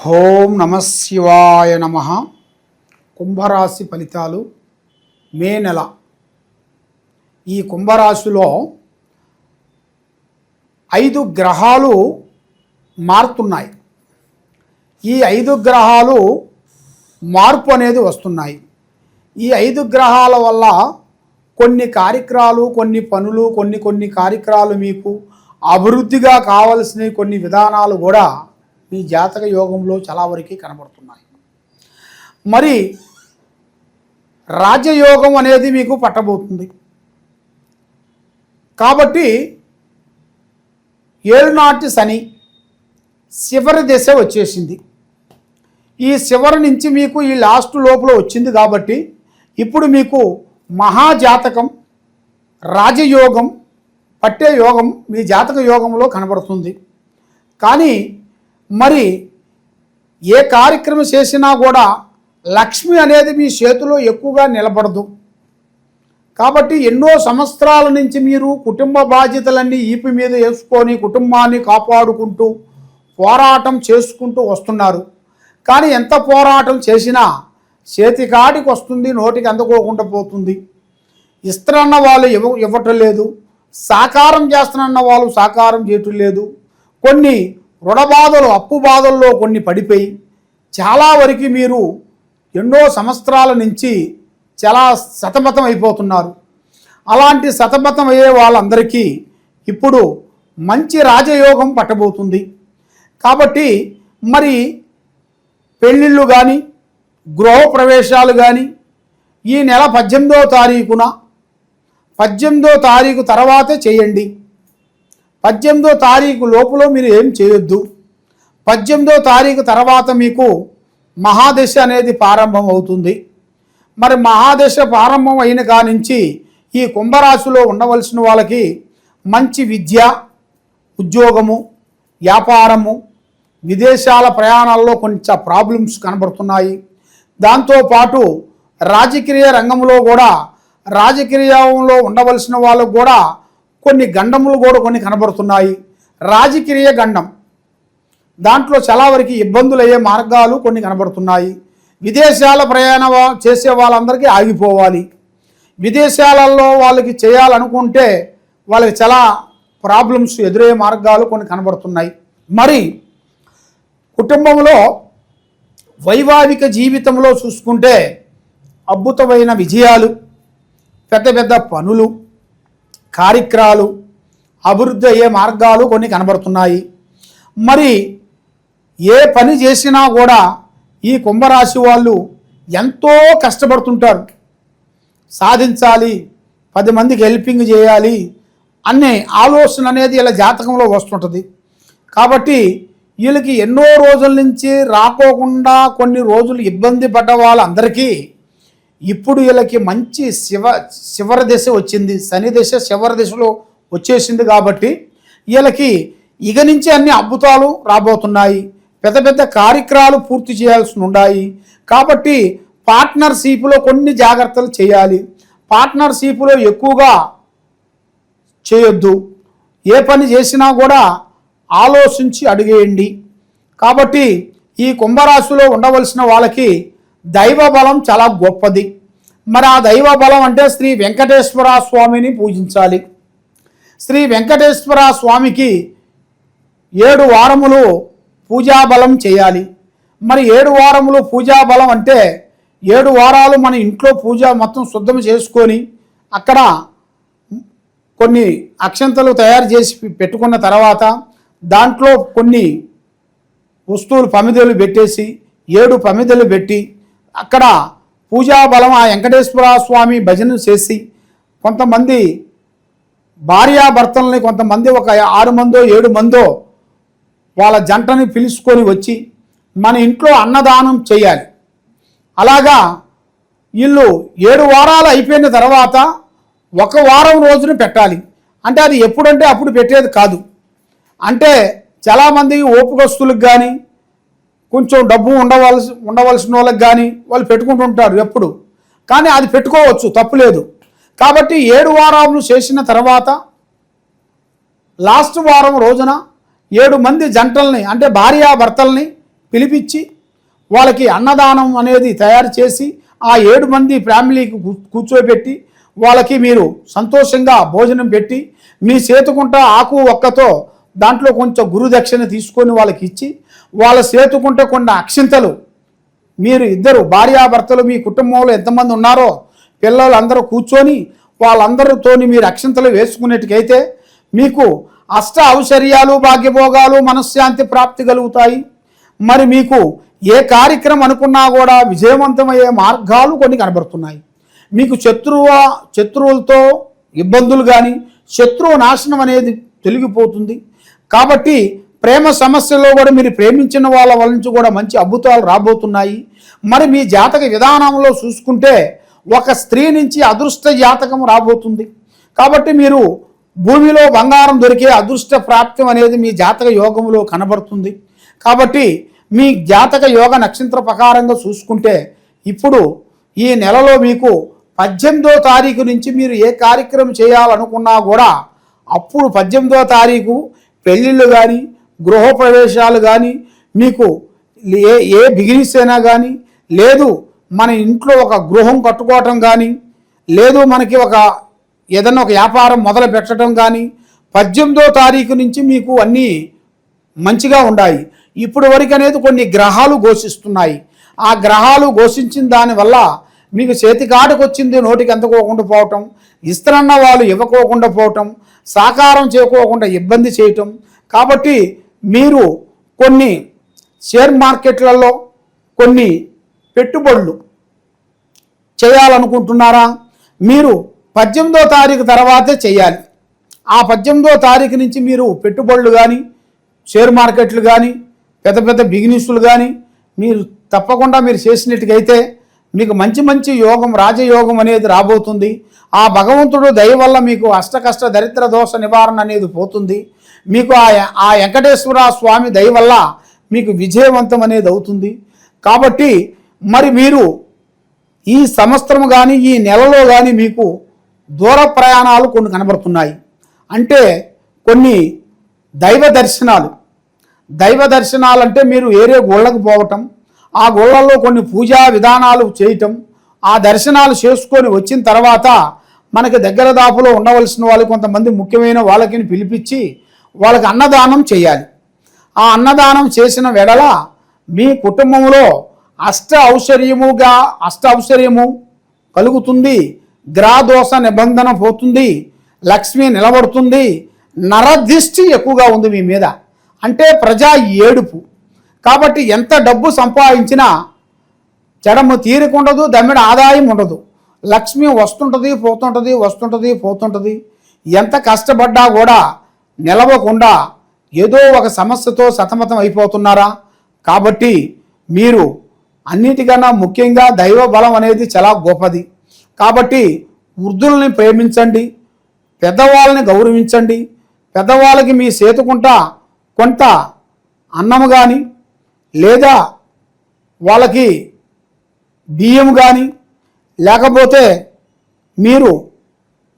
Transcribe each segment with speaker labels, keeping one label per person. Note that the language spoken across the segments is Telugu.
Speaker 1: ఓం నమ శివాయ నమ. కుంభరాశి ఫలితాలు మే నెల. ఈ కుంభరాశిలో 5 గ్రహాలు మారుతున్నాయి. ఈ 5 గ్రహాలు మార్పు అనేది వస్తున్నాయి. ఈ 5 గ్రహాల వల్ల కొన్ని కార్యక్రమాలు, కొన్ని పనులు, కొన్ని కార్యక్రమాలు మీకు అభివృద్ధిగా కావలసిన కొన్ని విధానాలు కూడా మీ జాతక యోగంలో చాలా వరకు కనబడుతున్నాయి. మరి రాజయోగం అనేది మీకు పట్టబోతుంది. కాబట్టి ఏలునాటి శని చివరి దశ వచ్చేసింది. ఈ చివరి నుంచి మీకు ఈ లాస్ట్ లోపల వచ్చింది. కాబట్టి ఇప్పుడు మీకు మహాజాతకం, రాజయోగం పట్టే యోగం మీ జాతక యోగంలో కనబడుతుంది. కానీ మరి ఏ కార్యక్రమం చేసినా కూడా లక్ష్మి అనేది మీ చేతిలో ఎక్కువగా నిలబడదు. కాబట్టి ఎన్నో సంవత్సరాల నుంచి మీరు కుటుంబ బాధ్యతలన్నీ ఈపి మీద వేసుకొని కుటుంబాన్ని కాపాడుకుంటూ పోరాటం చేసుకుంటూ వస్తున్నారు. కానీ ఎంత పోరాటం చేసినా చేతికాడికి వస్తుంది, నోటికి అందుకోకుండా పోతుంది. ఇస్తారన్న వాళ్ళు ఇవ్వటం లేదు, సాకారం చేస్తానన్న వాళ్ళు సాకారం చేయటం లేదు. కొన్ని రుణ బాధలు, అప్పు బాధల్లో కొన్ని పడిపోయి చాలా వరకు మీరు ఎన్నో సంవత్సరాల నుంచి చాలా సతమతం అయిపోతున్నారు. అలాంటి సతమతం అయ్యే వాళ్ళందరికీ ఇప్పుడు మంచి రాజయోగం పట్టబోతుంది. కాబట్టి మరి పెళ్ళిళ్ళు కానీ గృహప్రవేశాలు కానీ ఈ నెల 18వ తారీఖున 18వ తారీఖు తర్వాతే చేయండి. 18వ తారీఖు లోపల మీరు ఏం చేయొద్దు. 18వ తారీఖు తర్వాత మీకు మహాదశ అనేది ప్రారంభం అవుతుంది. మరి మహాదశ ప్రారంభం అయిన కానించి ఈ కుంభరాశిలో ఉండవలసిన వాళ్ళకి మంచి విద్య, ఉద్యోగము, వ్యాపారము, విదేశాల ప్రయాణాల్లో కొంచెం ప్రాబ్లమ్స్ కనబడుతున్నాయి. దాంతోపాటు రాజకీయ రంగంలో కూడా రాజకీయంలో ఉండవలసిన వాళ్ళకు కూడా కొన్ని గండములు కూడా కొన్ని కనబడుతున్నాయి. రాజకీయ గండం దాంట్లో చాలా వరకు ఇబ్బందులు అయ్యే మార్గాలు కొన్ని కనబడుతున్నాయి. విదేశాల ప్రయాణం చేసే వాళ్ళందరికీ ఆగిపోవాలి. విదేశాలలో వాళ్ళకి చేయాలనుకుంటే వాళ్ళకి చాలా ప్రాబ్లమ్స్ ఎదురయ్యే మార్గాలు కొన్ని కనబడుతున్నాయి. మరి కుటుంబంలో వైవాహిక జీవితంలో చూసుకుంటే అద్భుతమైన విజయాలు, పెద్ద పెద్ద పనులు, కార్యక్రమాలు, అభివృద్ధి అయ్యే మార్గాలు కొన్ని కనబడుతున్నాయి. మరి ఏ పని చేసినా కూడా ఈ కుంభరాశి వాళ్ళు ఎంతో కష్టపడుతుంటారు. సాధించాలి, 10 మందికి హెల్పింగ్ చేయాలి అనే ఆలోచన అనేది ఇలా జాతకంలో వస్తుంటుంది. కాబట్టి వీళ్ళకి ఎన్నో రోజుల నుంచి రాకోకుండా కొన్ని రోజులు ఇబ్బంది పడ్డ వాళ్ళందరికీ ఇప్పుడు వీళ్ళకి మంచి చివరి దశ వచ్చింది. శని దశ చివరి దశలో వచ్చేసింది. కాబట్టి వీళ్ళకి ఇక నుంచి అన్ని అద్భుతాలు రాబోతున్నాయి. పెద్ద పెద్ద కార్యక్రమాలు పూర్తి చేయాల్సి ఉన్నాయి. కాబట్టి పార్ట్నర్షిప్లో కొన్ని జాగ్రత్తలు చేయాలి. పార్ట్నర్షిప్లో ఎక్కువగా చేయొద్దు. ఏ పని చేసినా కూడా ఆలోచించి అడిగేయండి. కాబట్టి ఈ కుంభరాశిలో ఉండవలసిన వాళ్ళకి దైవ బలం చాలా గొప్పది. మరి ఆ దైవ బలం అంటే శ్రీ వెంకటేశ్వర స్వామిని పూజించాలి. శ్రీ వెంకటేశ్వర స్వామికి 7 వారములు పూజాబలం చేయాలి. మరి 7 వారములు పూజాబలం అంటే 7 వారాలు మన ఇంట్లో పూజ మొత్తం శుద్ధం చేసుకొని అక్కడ కొన్ని అక్షంతలు తయారు చేసి పెట్టుకున్న తర్వాత దాంట్లో కొన్ని వస్తువులు పమిదెలు పెట్టేసి 7 పమిదెలు పెట్టి అక్కడ పూజాబలం ఆ వెంకటేశ్వర స్వామి భజన చేసి కొంతమంది భార్యాభర్తల్ని కొంతమంది ఒక 6 మందో 7 మందో వాళ్ళ జంటని పిలుచుకొని వచ్చి మన ఇంట్లో అన్నదానం చేయాలి. అలాగా వీళ్ళు 7 వారాలు అయిపోయిన తర్వాత 1 వారం రోజున పెట్టాలి. అంటే అది ఎప్పుడంటే అప్పుడు పెట్టేది కాదు. అంటే చాలామంది ఓపుకస్తులకు కానీ కొంచెం డబ్బు ఉండవలసిన వాళ్ళకి కానీ వాళ్ళు పెట్టుకుంటుంటారు ఎప్పుడు. కానీ అది పెట్టుకోవచ్చు, తప్పులేదు. కాబట్టి 7 వారాలు చేసిన తర్వాత లాస్ట్ వారం రోజున 7 మంది జంటల్ని అంటే భార్యాభర్తల్ని పిలిపించి వాళ్ళకి అన్నదానం అనేది తయారు చేసి ఆ 7 మంది ఫ్యామిలీకి కూర్చోబెట్టి వాళ్ళకి మీరు సంతోషంగా భోజనం పెట్టి మీ చేతుకుంట ఆకు ఒక్కతో దాంట్లో కొంచెం గురుదక్షిణ తీసుకొని వాళ్ళకి ఇచ్చి వాళ్ళ చేతుకుంట కొన్ని అక్షింతలు మీరు ఇద్దరు భార్యాభర్తలు మీ కుటుంబంలో ఎంతమంది ఉన్నారో పిల్లలు అందరూ కూర్చొని వాళ్ళందరితోని మీరు అక్షింతలు వేసుకునేట్టుకైతే మీకు అష్ట ఔశ్వర్యాలు భాగ్యభోగాలు మనశ్శాంతి ప్రాప్తి కలుగుతాయి. మరి మీకు ఏ కార్యక్రమం అనుకున్నా కూడా విజయవంతమయ్యే మార్గాలు కొన్ని కనబడుతున్నాయి. మీకు శత్రువులతో ఇబ్బందులు కానీ శత్రువు నాశనం అనేది తొలగిపోతుంది. కాబట్టి ప్రేమ సమస్యలో కూడా మీరు ప్రేమించిన వాళ్ళ నుంచి కూడా మంచి అద్భుతాలు రాబోతున్నాయి. మరి మీ జాతక విధానంలో చూసుకుంటే ఒక స్త్రీ నుంచి అదృష్ట జాతకం రాబోతుంది. కాబట్టి మీరు భూమిలో బంగారం దొరికే అదృష్ట ప్రాప్తం అనేది మీ జాతక యోగంలో కనబడుతుంది. కాబట్టి మీ జాతక యోగ నక్షత్ర ప్రకారంగా చూసుకుంటే ఇప్పుడు ఈ నెలలో మీకు 18వ తారీఖు నుంచి మీరు ఏ కార్యక్రమం చేయాలనుకున్నా కూడా అప్పుడు 18వ తారీఖు పెళ్ళిళ్ళు కానీ గృహప్రవేశాలు కానీ మీకు ఏ బిగినిస్ అయినా కానీ లేదు మన ఇంట్లో ఒక గృహం కట్టుకోవటం కానీ లేదు మనకి ఏదన్నా ఒక వ్యాపారం మొదలు పెట్టడం కానీ 18వ తారీఖు నుంచి మీకు అన్నీ మంచిగా ఉన్నాయి. ఇప్పుడు వరకు అనేది కొన్ని గ్రహాలు ఘోషిస్తున్నాయి. ఆ గ్రహాలు ఘోషించిన దానివల్ల మీకు చేతికాటకు వచ్చింది నోటికి అందుకోకుండా పోవటం, ఇస్తారన్న వాళ్ళు ఇవ్వకోకుండా పోవటం, సాకారం చేయకోకుండా ఇబ్బంది చేయటం. కాబట్టి మీరు కొన్ని షేర్ మార్కెట్లలో కొన్ని పెట్టుబడులు చేయాలనుకుంటున్నారా? మీరు 18వ తారీఖు తర్వాతే చేయాలి. ఆ 18వ తారీఖు నుంచి మీరు పెట్టుబడులు కానీ షేర్ మార్కెట్లు కానీ పెద్ద పెద్ద బిజినెస్లు కానీ మీరు తప్పకుండా మీరు చేసినట్టుగైతే మీకు మంచి మంచి యోగం రాజయోగం అనేది రాబోతుంది. ఆ భగవంతుడు దయ వల్ల మీకు అష్టకష్ట దరిద్ర దోష నివారణ అనేది పోతుంది. మీకు ఆ వెంకటేశ్వర స్వామి దయ వల్ల మీకు విజయవంతం అనేది అవుతుంది. కాబట్టి మరి మీరు ఈ సంవత్సరం కానీ ఈ నెలలో కానీ మీకు దూర ప్రయాణాలు కొన్ని కనబడుతున్నాయి. అంటే కొన్ని దైవ దర్శనాలు అంటే మీరు ఏరే గుళ్ళకు పోవటం, ఆ గుళ్ళల్లో కొన్ని పూజా విధానాలు చేయటం, ఆ దర్శనాలు చేసుకొని వచ్చిన తర్వాత మనకి దగ్గర దాపులో ఉండవలసిన వాళ్ళు కొంతమంది ముఖ్యమైన వాళ్ళకి పిలిపించి వాళ్ళకి అన్నదానం చేయాలి. ఆ అన్నదానం చేసిన వెడల మీ కుటుంబంలో అష్ట ఔశ్వర్యము కలుగుతుంది. గ్రహదోష నిబంధన పోతుంది, లక్ష్మి నిలబడుతుంది. నరదిష్టి ఎక్కువగా ఉంది మీ మీద, అంటే ప్రజా ఏడుపు. కాబట్టి ఎంత డబ్బు సంపాదించినా జడము తీరికుండదు, దమ్మిడ ఆదాయం ఉండదు. లక్ష్మి వస్తుంటుంది. ఎంత కష్టపడ్డా కూడా నిలవకుండా ఏదో ఒక సమస్యతో సతమతం అయిపోతున్నారా? కాబట్టి మీరు అన్నిటికన్నా ముఖ్యంగా దైవ బలం అనేది చాలా గొప్పది. కాబట్టి వృద్ధుల్ని ప్రేమించండి, పెద్దవాళ్ళని గౌరవించండి. పెద్దవాళ్ళకి మీ చేతుకుంటా కొంత అన్నము కానీ లేదా వాళ్ళకి బియ్యం కానీ లేకపోతే మీరు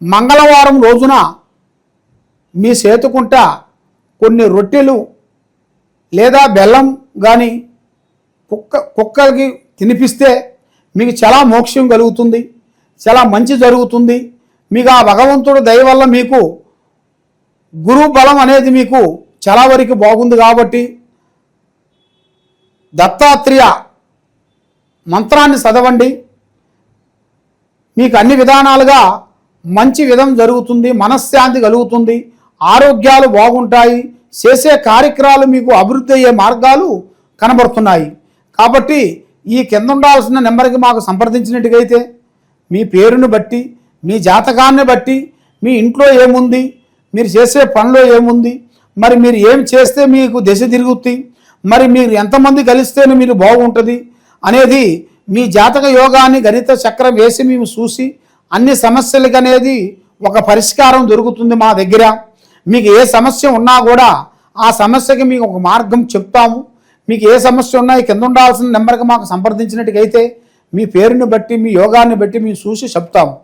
Speaker 1: మంగళవారం రోజున మీ చేతుకుంటా కొన్ని రొట్టెలు లేదా బెల్లం కానీ కుక్కలకి తినిపిస్తే మీకు చాలా మోక్షం కలుగుతుంది, చాలా మంచి జరుగుతుంది. మీకు ఆ భగవంతుడు దయ వల్ల మీకు గురు బలం అనేది మీకు చాలా వరకు బాగుంది. కాబట్టి దత్తాత్రేయ మంత్రాన్ని చదవండి, మీకు అన్ని విధానాలుగా మంచి విధం జరుగుతుంది, మనశ్శాంతి కలుగుతుంది, ఆరోగ్యాలు బాగుంటాయి, చేసే కార్యక్రమాలు మీకు అభివృద్ధి అయ్యే మార్గాలు కనబడుతున్నాయి. కాబట్టి ఈ కింద ఉండాల్సిన నెంబర్కి మాకు సంప్రదించినట్టుగైతే మీ పేరును బట్టి, మీ జాతకాన్ని బట్టి, మీ ఇంట్లో ఏముంది, మీరు చేసే పనిలో ఏముంది, మరి మీరు ఏం చేస్తే మీకు దశ తిరుగుతుంది, మరి మీరు ఎంతమంది కలిస్తేనే మీరు బాగుంటుంది అనేది మీ జాతక యోగాన్ని గణిత చక్రం వేసి మేము చూసి అన్ని సమస్యలకు అనేది ఒక పరిష్కారం దొరుకుతుంది మా దగ్గర. మీకు ఏ సమస్య ఉన్నా కూడా ఆ సమస్యకి మీకు ఒక మార్గం చెప్తాము. మీకు ఏ సమస్య ఉన్నా కింద ఉండాల్సిన నెంబర్కి మాకు సంప్రదించినట్టుగైతే మీ పేరుని బట్టి, మీ యోగాన్ని బట్టి మేము చూసి చెప్తాము.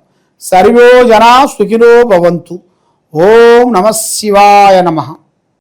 Speaker 1: సర్వే జనా సుఖినో భవంతు. ఓం నమః శివాయ నమః.